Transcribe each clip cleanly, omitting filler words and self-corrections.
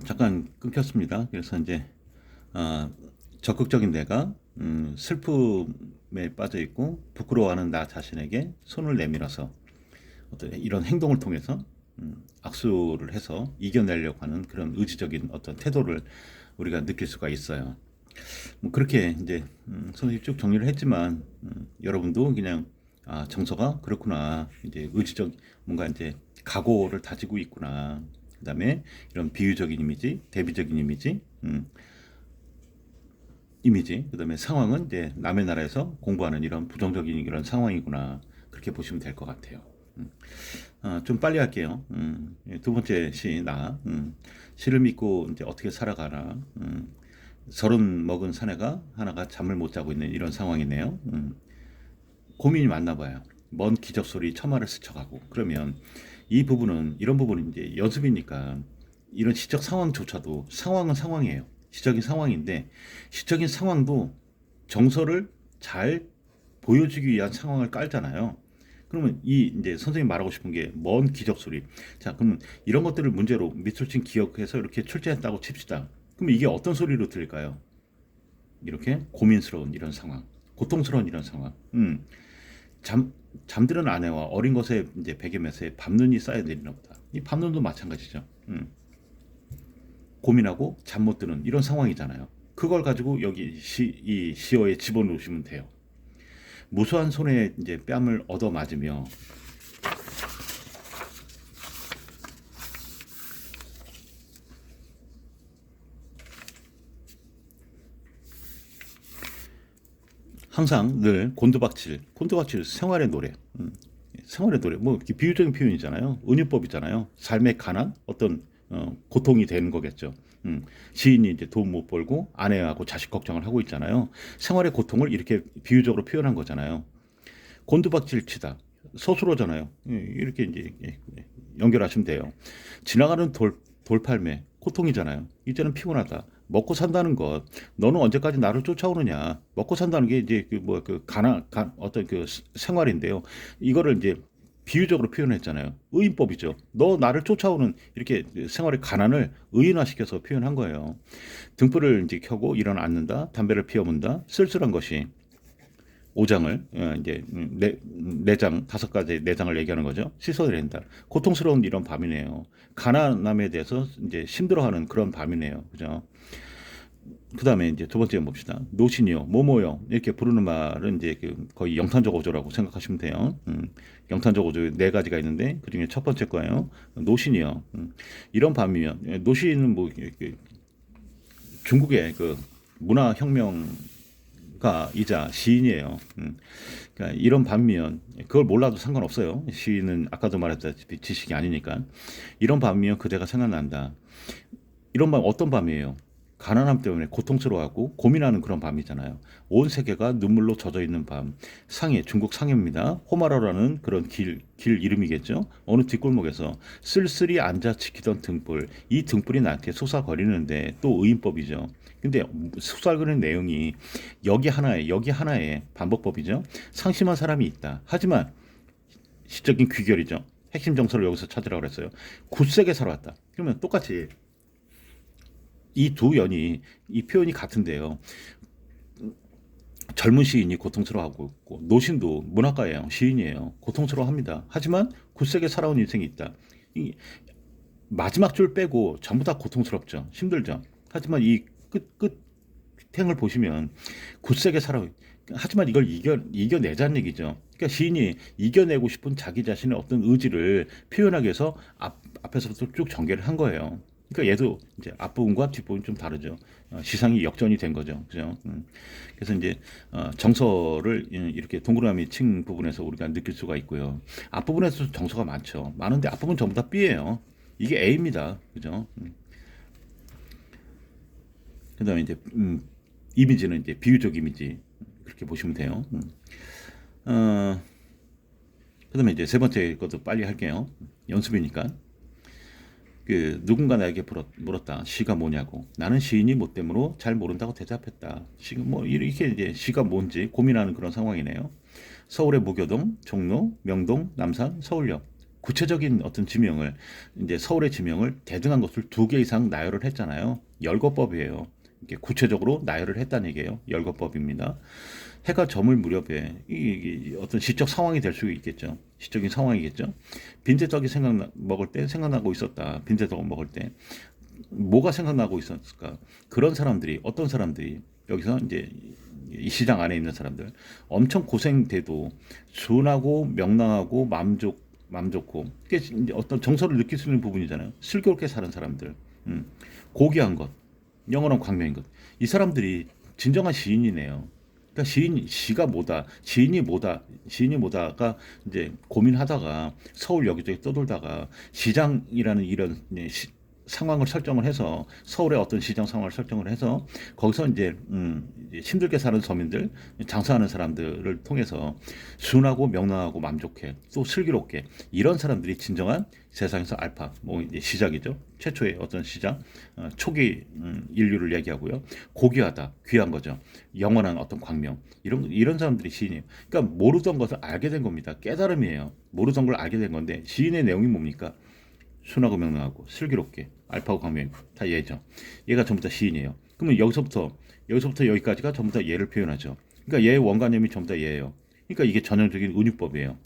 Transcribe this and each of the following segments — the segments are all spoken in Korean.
잠깐 끊겼습니다. 그래서 이제 어, 적극적인 내가 슬픔에 빠져 있고 부끄러워하는 나 자신에게 손을 내밀어서 어떤 이런 행동을 통해서 악수를 해서 이겨내려고 하는 그런 의지적인 어떤 태도를 우리가 느낄 수가 있어요. 뭐 그렇게 이제 선생님 쭉 정리를 했지만 여러분도 그냥 정서가 그렇구나, 이제 의지적 뭔가 이제 각오를 다지고 있구나, 그다음에 이런 비유적인 이미지, 대비적인 이미지, 그다음에 상황은 이제 남의 나라에서 공부하는 이런 부정적인 이런 상황이구나, 그렇게 보시면 될 것 같아요. 좀 빨리 할게요. 두 번째 시, 시를 믿고 이제 어떻게 살아가나. 서른 먹은 사내가 하나가 잠을 못 자고 있는 이런 상황이네요. 고민이 많나 봐요. 먼 기적 소리 처마를 스쳐가고. 그러면 이 부분은, 이런 부분은 이제 연습이니까 이런 시적 상황조차도, 상황은 상황이에요. 시적인 상황인데 시적인 상황도 정서를 잘 보여주기 위한 상황을 깔잖아요. 그러면 이 이제 선생님 말하고 싶은 게 먼 기적 소리. 자, 그러면 이런 것들을 문제로 밑술친 기억해서 이렇게 출제했다고 칩시다. 그럼 이게 어떤 소리로 들릴까요? 이렇게 고민스러운 이런 상황, 고통스러운 이런 상황. 잠 잠드는 아내와 어린 것에 이제 베개에서 밤눈이 쌓여 내리나 보다. 이 밤눈도 마찬가지죠. 고민하고 잠 못 드는 이런 상황이잖아요. 그걸 가지고 여기 이 시어에 집어넣으시면 돼요. 무수한 손에 이제 뺨을 얻어 맞으며 항상 늘 곤두박질 생활의 노래, 생활의 노래, 뭐 비유적인 표현이잖아요. 은유법이잖아요. 삶의 가난, 어떤 고통이 되는 거겠죠. 시인이 이제 돈 못 벌고 아내하고 자식 걱정을 하고 있잖아요. 생활의 고통을 이렇게 비유적으로 표현한 거잖아요. 곤두박질 치다, 서술어잖아요. 이렇게 이제 연결하시면 돼요. 지나가는 돌팔매, 고통이잖아요. 이제는 피곤하다. 먹고 산다는 것, 너는 언제까지 나를 쫓아오느냐. 먹고 산다는 게 이제 어떤 그 생활인데요. 이거를 이제 비유적으로 표현했잖아요. 의인법이죠. 너 나를 쫓아오는 이렇게 생활의 가난을 의인화시켜서 표현한 거예요. 등불을 이제 켜고 일어났는다. 담배를 피워문다. 쓸쓸한 것이 오장을 이제 내장 다섯 가지 내장을 얘기하는 거죠. 씻어낸다. 고통스러운 이런 밤이네요. 가난함에 대해서 이제 힘들어하는 그런 밤이네요. 그죠? 그다음에 이제 두 번째 봅시다. 노신이요, 뭐뭐요 이렇게 부르는 말은 이제 거의 영탄적 어조라고 생각하시면 돼요. 영탄적 어조 네 가지가 있는데 그 중에 첫 번째 거예요. 노신이요. 이런 밤이면 노신은 뭐 중국의 그 문화혁명 가이자 시인이에요. 그러니까 이런 반면 그걸 몰라도 상관없어요. 시인은 아까도 말했다시피 지식이 아니니까. 이런 밤이면 그대가 생각난다. 이런 밤 어떤 밤이에요? 가난함 때문에 고통스러워하고 고민하는 그런 밤이잖아요. 온 세계가 눈물로 젖어 있는 밤. 상해, 중국 상해입니다. 호마로라는 그런 길 이름이겠죠. 어느 뒷골목에서 쓸쓸히 앉아 지키던 등불. 이 등불이 나한테 솟아거리는데 또 의인법이죠. 근데 솟아거리는 내용이 여기 하나의 반복법이죠. 상심한 사람이 있다. 하지만 시적인 귀결이죠. 핵심 정서를 여기서 찾으라고 그랬어요. 굳세게 살아왔다. 그러면 똑같이 이 두 연이 이 표현이 같은데요. 젊은 시인이 고통스러워하고 있고 노신도 문학가예요. 시인이에요. 고통스러워합니다. 하지만 굳세게 살아온 인생이 있다. 이 마지막 줄 빼고 전부 다 고통스럽죠. 힘들죠. 하지만 이 끝행을 보시면 굳세게 살아. 하지만 이걸 이겨내자는 얘기죠. 그러니까 시인이 이겨내고 싶은 자기 자신의 어떤 의지를 표현하기 위해서 앞에서부터 쭉 전개를 한 거예요. 그러니까 얘도 이제 앞부분과 뒷부분이 좀 다르죠. 시상이 역전이 된 거죠. 그죠? 그래서 이제 정서를 이렇게 동그라미 친 부분에서 우리가 느낄 수가 있고요. 앞부분에서 정서가 많죠. 많은데 앞부분 전부 다 B예요. 이게 A입니다. 그죠? 그다음에 이제 이미지는 이제 비유적 이미지 그렇게 보시면 돼요. 어, 그다음에 이제 세 번째 것도 빨리 할게요. 연습이니까. 누군가 나에게 물었다. 시가 뭐냐고. 나는 시인이 뭐 때문에 잘 모른다고 대답했다. 시가 뭐 이렇게 이제 시가 뭔지 고민하는 그런 상황이네요. 서울의 무교동, 종로, 명동, 남산, 서울역. 구체적인 어떤 지명을 이제 서울의 지명을 대등한 것을 2개 이상 나열을 했잖아요. 열거법이에요. 이게 구체적으로 나열을 했다는 얘기예요. 열거법입니다. 해가 저물 무렵에 이게 어떤 시적 상황이 될 수 있겠죠. 시적인 상황이겠죠. 빈대떡이 먹을 때 생각나고 있었다. 빈대떡을 먹을 때 뭐가 생각나고 있었을까? 그런 사람들이 어떤 사람들이 여기서 이제 이 시장 안에 있는 사람들 엄청 고생돼도 순하고 명랑하고 마음 좋고 그게 이제 어떤 정서를 느낄 수 있는 부분이잖아요. 슬기롭게 사는 사람들, 음, 고귀한 것, 영원한 광명인 것. 이 사람들이 진정한 시인이네요. 그러니까 시가 뭐다, 시인이 뭐다가 이제 고민하다가 서울 여기저기 떠돌다가 시장이라는 이런 상황을 설정을 해서 서울의 어떤 시장 상황을 설정을 해서 거기서 이제 힘들게 사는 서민들, 장사하는 사람들을 통해서 순하고 명랑하고 만족해 또 슬기롭게 이런 사람들이 진정한 세상에서 알파 뭐 이제 시작이죠. 최초의 어떤 시작, 초기 인류를 얘기하고요. 고귀하다, 귀한 거죠. 영원한 어떤 광명 이런 사람들이 시인이에요. 그러니까 모르던 것을 알게 된 겁니다. 깨달음이에요. 모르던 걸 알게 된 건데 시인의 내용이 뭡니까? 순하고 명랑하고 슬기롭게 알파고 광명 다 얘죠. 얘가 전부 다 시인이에요. 그러면 여기서부터 여기까지가 전부 다 얘를 표현하죠. 그러니까 얘의 원관념이 전부 다 얘예요. 그러니까 이게 전형적인 은유법이에요.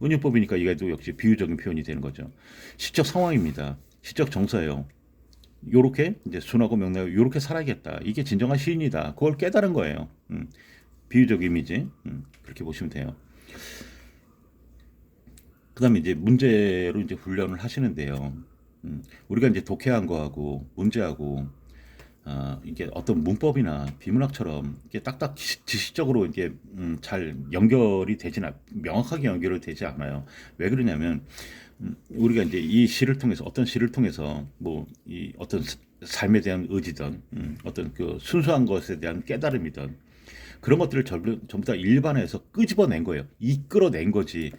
은유법이니까 이게 또 역시 비유적인 표현이 되는 거죠. 시적 상황입니다. 시적 정서예요. 요렇게 이제 순하고 명랑하고 요렇게 살아야겠다. 이게 진정한 시인이다. 그걸 깨달은 거예요. 비유적 이미지. 그렇게 보시면 돼요. 그다음에 이제 문제로 이제 훈련을 하시는데요. 우리가 이제 독해한 거하고 문제하고 이게 어떤 문법이나 비문학처럼 이게 딱딱 지식적으로 이게 잘 연결이 명확하게 연결이 되지 않아요. 왜 그러냐면 우리가 이제 이 시를 통해서 어떤 시를 통해서 뭐 이 어떤 삶에 대한 의지든 어떤 그 순수한 것에 대한 깨달음이든 그런 것들을 전부 다 일반화해서 끄집어낸 거예요. 이끌어낸 거지.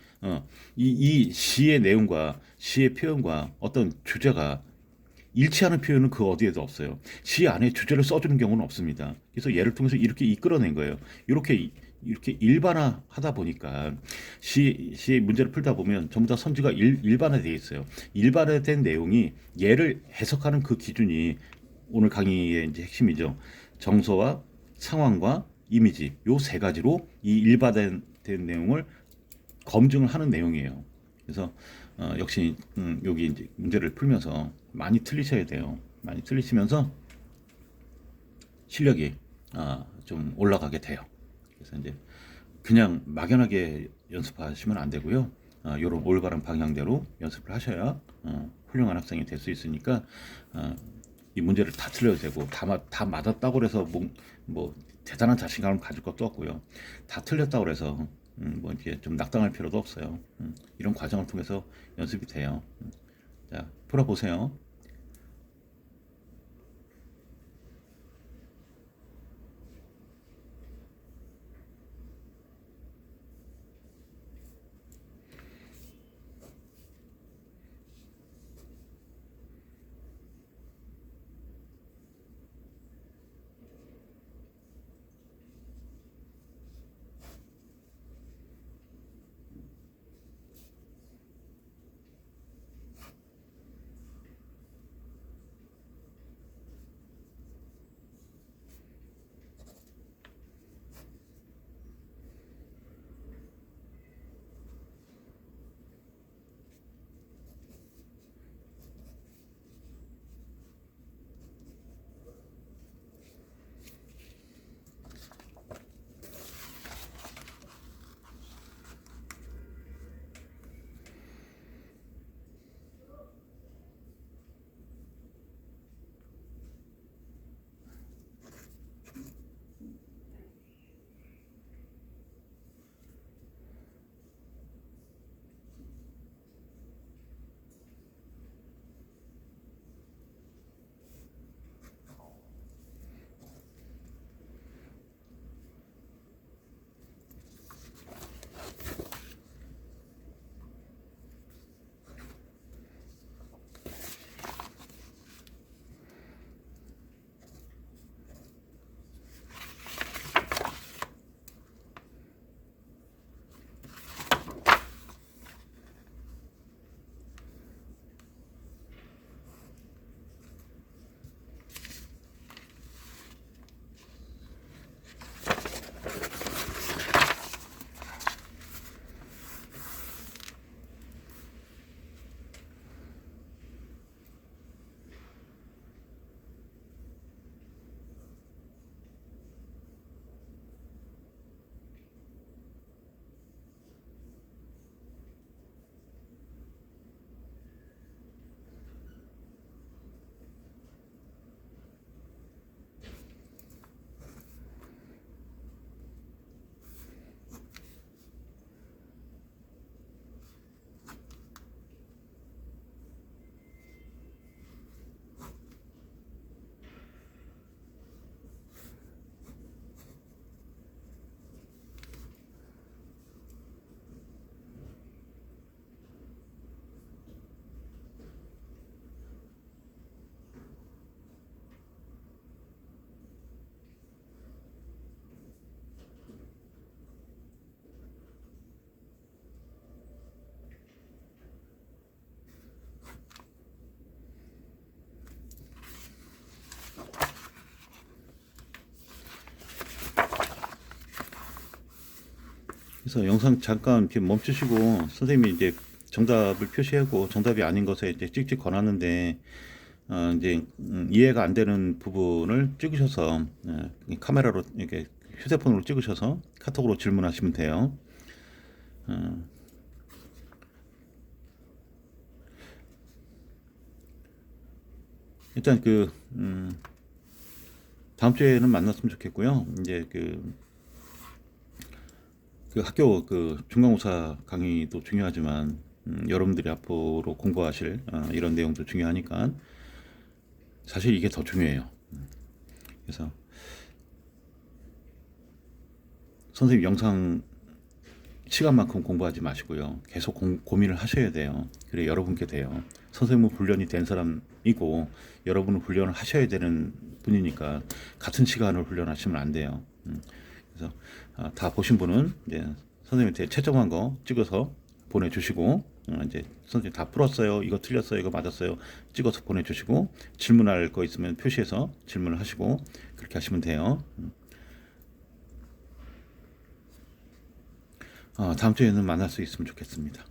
이 시의 내용과 시의 표현과 어떤 주제가 일치하는 표현은 그 어디에도 없어요. 시 안에 주제를 써주는 경우는 없습니다. 그래서 예를 통해서 이렇게 이끌어낸 거예요. 이렇게 일반화하다 보니까 시의 문제를 풀다 보면 전부 다 선지가 일반화되어 있어요. 일반화된 내용이 예를 해석하는 그 기준이 오늘 강의의 이제 핵심이죠. 정서와 상황과 이미지 요 세 가지로 이 일반화된 내용을 검증을 하는 내용이에요. 그래서 역시 여기 이제 문제를 풀면서 많이 틀리셔야 돼요. 많이 틀리시면서 실력이 좀 올라가게 돼요. 그래서 이제 그냥 막연하게 연습하시면 안 되고요. 이런 올바른 방향대로 연습을 하셔야 훌륭한 학생이 될 수 있으니까 이 문제를 다 틀려도 되고 다 맞았다고 해서 뭐 대단한 자신감을 가질 것도 없고요. 다 틀렸다고 해서 뭐 이렇게 좀 낙당할 필요도 없어요. 이런 과정을 통해서 연습이 돼요. 자, 풀어보세요. 그래서 영상 잠깐 이렇게 멈추시고 선생님이 이제 정답을 표시하고 정답이 아닌 것에 이제 찍찍 권하는데 이제 이해가 안 되는 부분을 찍으셔서 카메라로 이렇게 휴대폰으로 찍으셔서 카톡으로 질문하시면 돼요. 어, 일단 다음 주에는 만났으면 좋겠고요. 이제 그 학교 중간고사 강의도 중요하지만 여러분들이 앞으로 공부하실 이런 내용도 중요하니까 사실 이게 더 중요해요. 그래서 선생님 영상 시간만큼 공부하지 마시고요. 계속 고민을 하셔야 돼요. 그래 여러분께 돼요. 선생님은 훈련이 된 사람이고 여러분은 훈련을 하셔야 되는 분이니까 같은 시간을 훈련하시면 안 돼요. 그래서 다 보신 분은 이제 선생님한테 채점한 거 찍어서 보내주시고 이제 선생님 다 풀었어요. 이거 틀렸어요. 이거 맞았어요. 찍어서 보내주시고 질문할 거 있으면 표시해서 질문을 하시고 그렇게 하시면 돼요. 다음 주에는 만날 수 있으면 좋겠습니다.